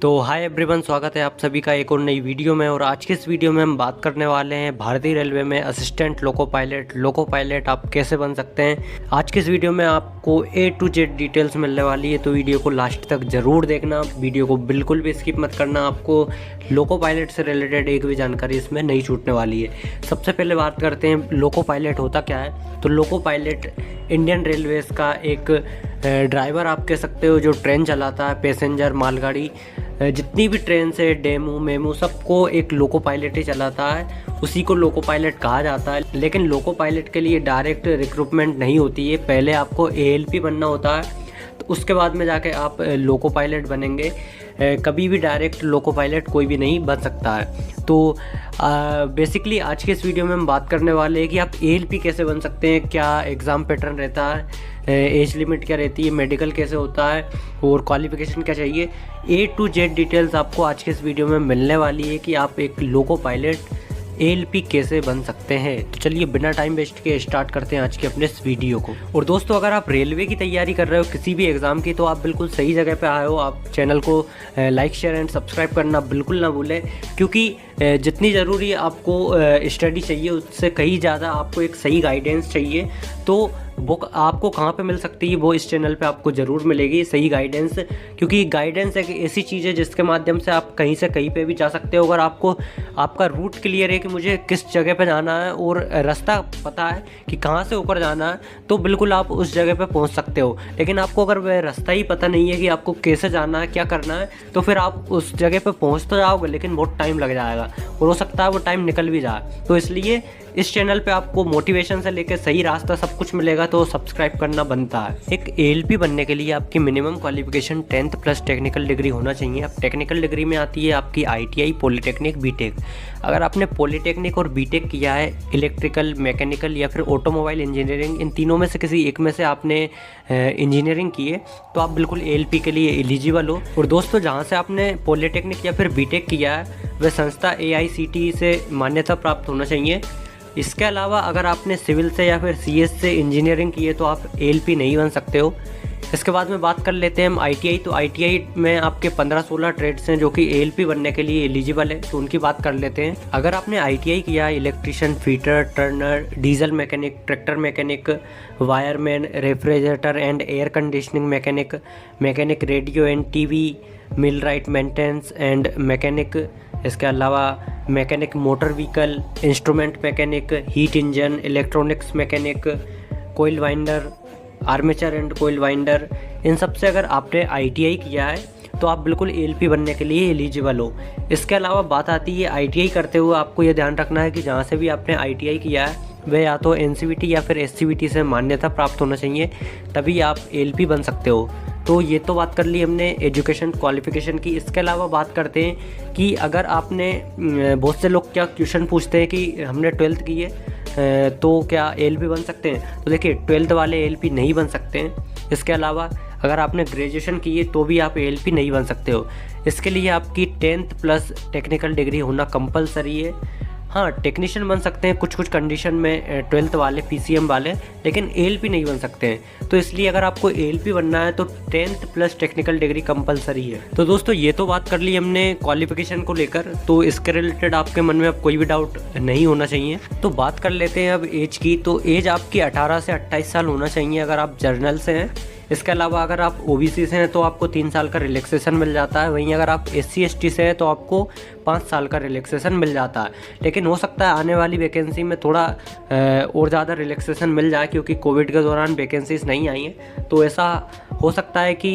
तो hi everyone, स्वागत है आप सभी का एक और नई वीडियो में। और आज के इस वीडियो में हम बात करने वाले हैं भारतीय रेलवे में असिस्टेंट लोको पायलट आप कैसे बन सकते हैं। आज के इस वीडियो में आपको A to Z डिटेल्स मिलने वाली है, तो वीडियो को लास्ट तक ज़रूर देखना। वीडियो को बिल्कुल भी स्किप मत करना, आपको लोको पायलट से रिलेटेड एक भी जानकारी इसमें नहीं छूटने वाली है। सबसे पहले बात करते हैं लोको पायलट होता क्या है। तो लोको पायलट इंडियन रेलवेज़ का एक ड्राइवर आप कह सकते हो, जो ट्रेन चलाता है, पैसेंजर मालगाड़ी जितनी भी ट्रेन से डेमू मेमू सबको एक लोको पायलट ही चलाता है, उसी को लोको पायलट कहा जाता है। लेकिन लोको पायलट के लिए डायरेक्ट रिक्रूटमेंट नहीं होती है, पहले आपको ALP बनना होता है, तो उसके बाद में जाके आप लोको पायलट बनेंगे। कभी भी डायरेक्ट लोको पायलट कोई भी नहीं बन सकता है। तो बेसिकली आज के इस वीडियो में हम बात करने वाले हैं कि आप ALP कैसे बन सकते हैं, क्या एग्ज़ाम पैटर्न रहता है, एज लिमिट क्या रहती है, मेडिकल कैसे होता है और क्वालिफ़िकेशन क्या चाहिए। A to Z डिटेल्स आपको आज के इस वीडियो में मिलने वाली है कि आप एक लोको पायलट ALP कैसे बन सकते हैं। तो चलिए बिना टाइम वेस्ट के स्टार्ट करते हैं आज के अपने इस वीडियो को। और दोस्तों, अगर आप रेलवे की तैयारी कर रहे हो किसी भी एग्ज़ाम की, तो आप बिल्कुल सही जगह पे आए हो। आप चैनल को लाइक शेयर एंड सब्सक्राइब करना बिल्कुल ना भूलें, क्योंकि जितनी ज़रूरी आपको स्टडी चाहिए उससे कहीं ज़्यादा आपको एक सही गाइडेंस चाहिए। तो वो आपको कहाँ पे मिल सकती है, वो इस चैनल पे आपको ज़रूर मिलेगी सही गाइडेंस। क्योंकि गाइडेंस एक ऐसी चीज़ है जिसके माध्यम से आप कहीं से कहीं पे भी जा सकते हो। अगर आपको आपका रूट क्लियर है कि मुझे किस जगह पे जाना है और रास्ता पता है कि कहाँ से ऊपर जाना है, तो बिल्कुल आप उस जगह पे पहुँच सकते हो। लेकिन आपको अगर वह रास्ता ही पता नहीं है कि आपको कैसे जाना है, क्या करना है, तो फिर आप उस जगह पर पहुँच तो जाओगे लेकिन बहुत टाइम लग जाएगा और हो सकता है वो टाइम निकल भी जाए। तो इसलिए इस चैनल पे आपको मोटिवेशन से लेकर सही रास्ता सब कुछ मिलेगा, तो सब्सक्राइब करना बनता है। एक ALP बनने के लिए आपकी minimum qualification 10th plus technical degree होना चाहिए। अब टेक्निकल डिग्री में आती है आपकी ITI, पॉलीटेक्निक, बीटेक। अगर आपने पॉलीटेक्निक और बीटेक किया है, इलेक्ट्रिकल, मैकेनिकल या फिर ऑटोमोबाइल इंजीनियरिंग, इन तीनों में से किसी एक में से आपने इंजीनियरिंग की है, तो आप बिल्कुल ALP के लिए एलिजिबल हो। और दोस्तों, जहाँ से आपने पॉलीटेक्निक या फिर बीटेक किया है वह संस्था AICTE से मान्यता प्राप्त होना चाहिए। इसके अलावा अगर आपने सिविल से या फिर CS से इंजीनियरिंग की है तो आप ALP नहीं बन सकते हो। इसके बाद में बात कर लेते हैं हम ITI। तो ITI में आपके 15-16 ट्रेड्स हैं जो कि ALP बनने के लिए एलिजिबल है, तो उनकी बात कर लेते हैं। अगर आपने ITI किया है, electrician, fitter, turner, diesel mechanic, tractor mechanic, wireman, refrigerator and air conditioning mechanic, mechanic radio and TV, millwright maintenance and mechanic, इसके अलावा mechanic motor vehicle, instrument mechanic, heat engine, electronics mechanic, coil winder, armature and coil winder, इन सब से अगर आपने ITI किया है तो आप बिल्कुल ALP बनने के लिए एलिजिबल हो। इसके अलावा बात आती है ITI करते हुए आपको ये ध्यान रखना है कि जहाँ से भी आपने ITI किया है वह या तो NCVT या फिर SCVT से मान्यता प्राप्त होना चाहिए, तभी आप ALP बन सकते हो। तो ये तो बात कर ली हमने एजुकेशन क्वालिफ़िकेशन की। इसके अलावा बात करते हैं कि अगर आपने बहुत से लोग क्या क्वेश्चन पूछते हैं कि हमने 12th की है तो क्या ALP बन सकते हैं। तो देखिए, 12th वाले ALP नहीं बन सकते हैं। इसके अलावा अगर आपने ग्रेजुएशन की है तो भी आप ALP नहीं बन सकते हो। इसके लिए आपकी 10th प्लस टेक्निकल डिग्री होना कंपलसरी है। हाँ, टेक्नीशियन बन सकते हैं कुछ कुछ कंडीशन में 12th वाले, PCM वाले, लेकिन ALP नहीं बन सकते हैं। तो इसलिए अगर आपको ALP बनना है तो 10th plus technical degree compulsory है। तो दोस्तों, ये तो बात कर ली हमने क्वालिफिकेशन को लेकर, तो इसके रिलेटेड आपके मन में अब कोई भी डाउट नहीं होना चाहिए। तो बात कर लेते हैं अब एज की। तो एज आपकी 18 से 28 साल होना चाहिए अगर आप जर्नल से हैं। इसके अलावा अगर आप OBC से हैं तो आपको 3 साल का रिलैक्सेशन मिल जाता है। वहीं अगर आप SC ST से हैं तो आपको 5 साल का रिलैक्सेशन मिल जाता है। लेकिन हो सकता है आने वाली वैकेंसी में थोड़ा और ज़्यादा रिलैक्सेशन मिल जाए, क्योंकि कोविड के दौरान वैकेंसीज नहीं आई हैं, तो ऐसा हो सकता है कि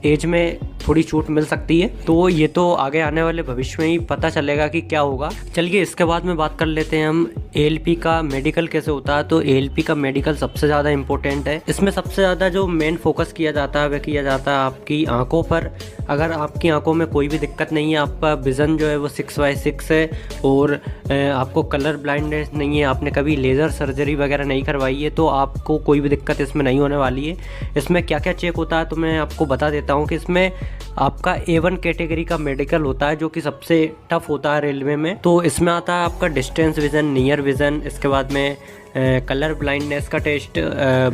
एज में थोड़ी छूट मिल सकती है। तो ये तो आगे आने वाले भविष्य में ही पता चलेगा कि क्या होगा। चलिए इसके बाद में बात कर लेते हैं हम ALP का मेडिकल कैसे होता है। तो ALP का मेडिकल सबसे ज़्यादा इंपॉर्टेंट है। इसमें सबसे ज़्यादा जो मेन फोकस किया जाता है वह किया जाता है आपकी आंखों पर। अगर आपकी आंखों में कोई भी दिक्कत नहीं है, आपका विज़न जो है वो 6/6 है और आपको कलर ब्लाइंडनेस नहीं है, आपने कभी लेज़र सर्जरी वगैरह नहीं करवाई है, तो आपको कोई भी दिक्कत इसमें नहीं होने वाली है। इसमें क्या क्या चेक होता है तो मैं आपको बता देता हूँ कि इसमें आपका A1 कैटेगरी का मेडिकल होता है, जो कि सबसे टफ होता है रेलवे में। तो इसमें आता है आपका डिस्टेंस विजन, नियर विज़न, इसके बाद में कलर ब्लाइंडनेस का test,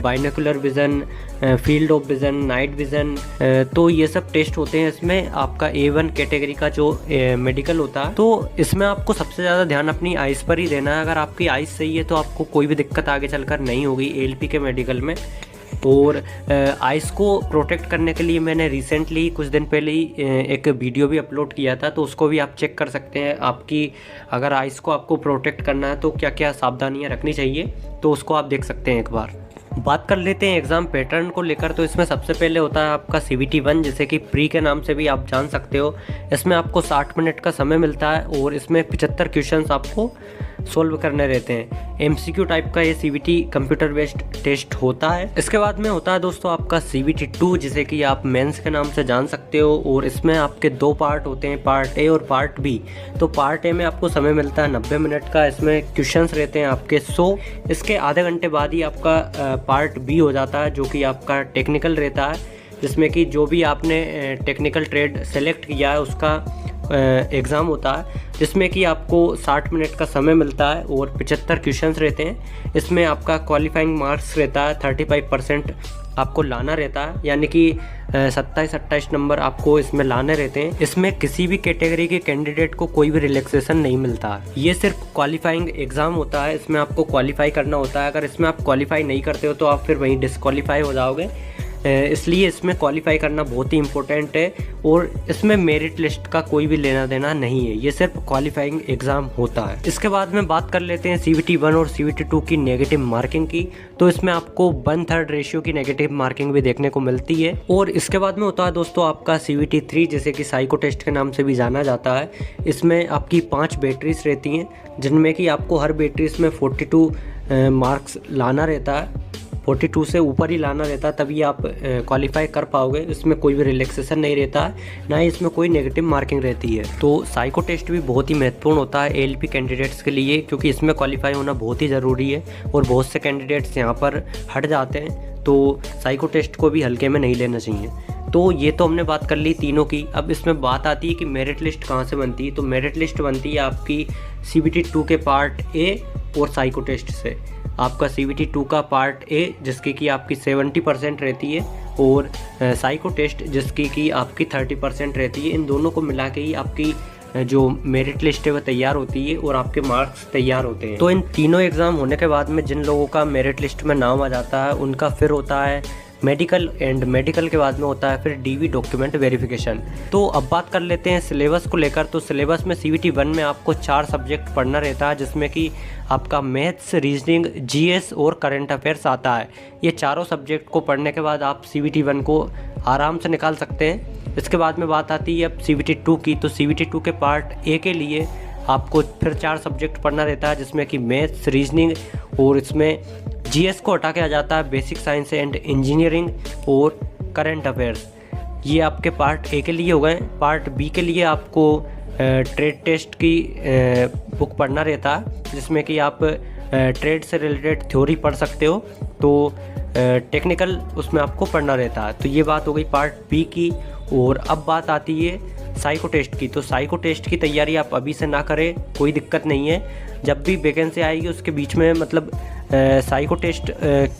binocular vision, field of vision, night vision, तो ये सब टेस्ट होते हैं इसमें। आपका A1 कैटेगरी का जो मेडिकल होता है, तो इसमें आपको सबसे ज़्यादा ध्यान अपनी आइज़ पर ही देना है। अगर आपकी आइज़ सही है तो आपको कोई भी दिक्कत आगे चलकर नहीं होगी ALP के मेडिकल में। और आइज़ को प्रोटेक्ट करने के लिए मैंने रिसेंटली कुछ दिन पहले ही एक वीडियो भी अपलोड किया था, तो उसको भी आप चेक कर सकते हैं। आपकी अगर आइज़ को आपको प्रोटेक्ट करना है तो क्या क्या सावधानियां रखनी चाहिए, तो उसको आप देख सकते हैं एक बार। बात कर लेते हैं एग्ज़ाम पैटर्न को लेकर। तो इसमें सबसे पहले होता है आपका CVT 1, जैसे कि प्री के नाम से भी आप जान सकते हो। इसमें आपको 60 मिनट का समय मिलता है और इसमें 75 क्वेश्चंस आपको सोल्व करने रहते हैं। MCQ टाइप का ये CVT कंप्यूटर बेस्ड टेस्ट होता है। इसके बाद में होता है दोस्तों आपका CVT 2, जिसे कि आप मेंस के नाम से जान सकते हो। और इसमें आपके 2 पार्ट होते हैं, पार्ट A और पार्ट B। तो पार्ट A में आपको समय मिलता है 90 मिनट का। इसमें क्वेश्चंस रहते हैं आपके 100। इसके आधे घंटे बाद ही आपका पार्ट B हो जाता है, जो कि आपका टेक्निकल रहता है, जिसमें कि जो भी आपने टेक्निकल ट्रेड सेलेक्ट किया है उसका एग्ज़ाम होता है, जिसमें कि आपको 60 मिनट का समय मिलता है और 75 क्वेश्चंस रहते हैं। इसमें आपका क्वालिफाइंग मार्क्स रहता है 35% आपको लाना रहता है, यानी कि 27-28 नंबर आपको इसमें लाने रहते हैं। इसमें किसी भी कैटेगरी के कैंडिडेट को कोई भी रिलैक्सेशन नहीं मिलता। ये सिर्फ क्वालिफाइंग एग्ज़ाम होता है, इसमें आपको क्वालिफाई करना होता है। अगर इसमें आप क्वालिफाई नहीं करते हो तो आप फिर वहीं डिस्क्वालीफाई हो जाओगे, इसलिए इसमें क्वालिफाई करना बहुत ही इम्पोर्टेंट है। और इसमें मेरिट लिस्ट का कोई भी लेना देना नहीं है, ये सिर्फ क्वालिफाइंग एग्ज़ाम होता है। इसके बाद में बात कर लेते हैं CVT 1 और CVT 2 की नेगेटिव मार्किंग की। तो इसमें आपको 1/3 रेशियो की नेगेटिव मार्किंग भी देखने को मिलती है। और इसके बाद में होता है दोस्तों आपका CVT 3, जिसे कि साइको टेस्ट के नाम से भी जाना जाता है। इसमें आपकी 5 बैटरीज रहती हैं, जिनमें कि आपको हर बैटरीज में 42 मार्क्स लाना रहता है। 42 से ऊपर ही लाना रहता है, तभी आप क्वालिफाई कर पाओगे। इसमें कोई भी रिलैक्सेशन नहीं रहता है, ना ही इसमें कोई नेगेटिव मार्किंग रहती है। तो साइको टेस्ट भी बहुत ही महत्वपूर्ण होता है ALP कैंडिडेट्स के लिए, क्योंकि इसमें क्वालिफाई होना बहुत ही ज़रूरी है। और बहुत से कैंडिडेट्स यहाँ पर हट जाते हैं, तो साइको टेस्ट को भी हल्के में नहीं लेना चाहिए। तो ये तो हमने बात कर ली तीनों की। अब इसमें बात आती है कि मेरिट लिस्ट कहाँ से बनती है। तो मेरिट लिस्ट बनती है आपकी CVT 2 के पार्ट A और साइको टेस्ट से। आपका CVT 2 का पार्ट A, जिसकी कि आपकी 70% रहती है, और साइको टेस्ट जिसकी कि आपकी 30% रहती है। इन दोनों को मिला के ही आपकी जो मेरिट लिस्ट है वो तैयार होती है और आपके मार्क्स तैयार होते हैं। तो इन तीनों एग्ज़ाम होने के बाद में जिन लोगों का मेरिट लिस्ट में नाम आ जाता है, उनका फिर होता है मेडिकल, एंड मेडिकल के बाद में होता है फिर DV डॉक्यूमेंट वेरिफिकेशन। तो अब बात कर लेते हैं सिलेबस को लेकर। तो सिलेबस में CVT 1 में आपको 4 सब्जेक्ट पढ़ना रहता है, जिसमें कि आपका मैथ्स, रीजनिंग, GS और करंट अफेयर्स आता है। ये चारों सब्जेक्ट को पढ़ने के बाद आप CVT 1 को आराम से निकाल सकते हैं। इसके बाद में बात आती है अब CVT 2 की। तो CVT 2 के पार्ट A के लिए आपको फिर 4 सब्जेक्ट पढ़ना रहता है, जिसमें कि मैथ्स, रीजनिंग, और इसमें GS को हटा के आ जाता है बेसिक साइंस एंड इंजीनियरिंग और करंट अफेयर्स। ये आपके पार्ट A के लिए हो गए। पार्ट B के लिए आपको ट्रेड टेस्ट की बुक पढ़ना रहता है, जिसमें कि आप ट्रेड से रिलेटेड थ्योरी पढ़ सकते हो। तो टेक्निकल उसमें आपको पढ़ना रहता है। तो ये बात हो गई पार्ट B की। और अब बात आती है साइको टेस्ट की। तो साइको टेस्ट की तैयारी आप अभी से ना करें, कोई दिक्कत नहीं है। जब भी वैकेंसी आएगी उसके बीच में, मतलब साइको टेस्ट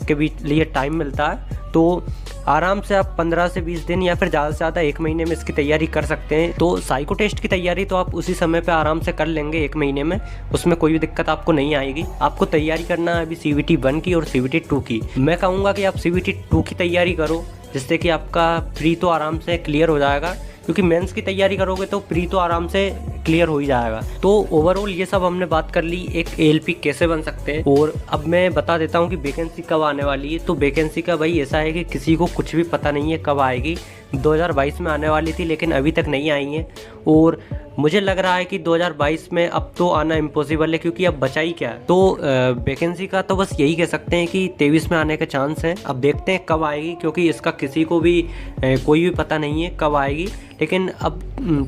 के बीच लिए टाइम मिलता है, तो आराम से आप 15 से 20 दिन या फिर ज़्यादा से ज़्यादा 1 महीने में इसकी तैयारी कर सकते हैं। तो साइको टेस्ट की तैयारी तो आप उसी समय पे आराम से कर लेंगे 1 महीने में, उसमें कोई भी दिक्कत आपको नहीं आएगी। आपको तैयारी करना है अभी CVT 1 की और CVT 2 की। मैं कहूँगा कि आप CVT 2 की तैयारी करो, जिससे कि आपका प्री तो आराम से क्लियर हो जाएगा, क्योंकि मेंस की तैयारी करोगे तो प्री तो आराम से क्लियर हो ही जाएगा। तो ओवरऑल ये सब हमने बात कर ली एक ALP कैसे बन सकते हैं। और अब मैं बता देता हूँ कि वैकेंसी कब आने वाली है। तो वैकेंसी का भाई ऐसा है कि किसी को कुछ भी पता नहीं है कब आएगी। 2022 में आने वाली थी, लेकिन अभी तक नहीं आई है। और मुझे लग रहा है कि 2022 में अब तो आना इम्पॉसिबल है, क्योंकि अब बचा ही क्या है। तो वैकेंसी का तो बस यही कह सकते हैं कि 23 में आने के चांस हैं। अब देखते हैं कब आएगी, क्योंकि इसका किसी को भी कोई भी पता नहीं है कब आएगी। लेकिन अब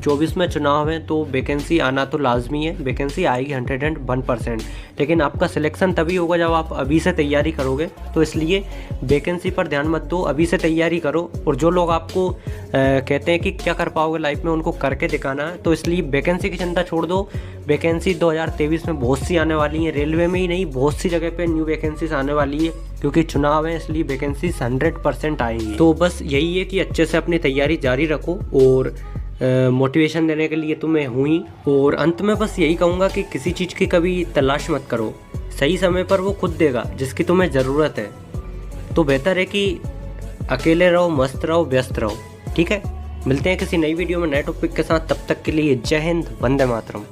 24 में चुनाव है, तो वैकेंसी आना तो लाजमी है। वैकेंसी आएगी 101%। लेकिन आपका सिलेक्शन तभी होगा जब आप अभी से तैयारी करोगे। तो इसलिए वैकेंसी पर ध्यान मत दो, अभी से तैयारी करो। और जो लोग आपको कहते हैं कि क्या कर पाओगे लाइफ में, उनको करके दिखाना है। तो इसलिए वैकेंसी की चिंता छोड़ दो। वैकेंसी 2023 में बहुत सी आने वाली हैं, रेलवे में ही नहीं बहुत सी जगह पे न्यू वैकेंसीज आने वाली है, क्योंकि चुनाव है इसलिए वैकेंसीज 100% आएंगी। तो बस यही है कि अच्छे से अपनी तैयारी जारी रखो, और मोटिवेशन देने के लिए तुम्हें हुई। और अंत में बस यही कहूँगा कि किसी चीज़ की कभी तलाश मत करो, सही समय पर वो खुद देगा जिसकी तुम्हें ज़रूरत है। तो बेहतर है कि अकेले रहो, मस्त रहो, व्यस्त रहो। ठीक है, मिलते हैं किसी नई वीडियो में नए टॉपिक के साथ। तब तक के लिए जय हिंद, वंदे मातरम।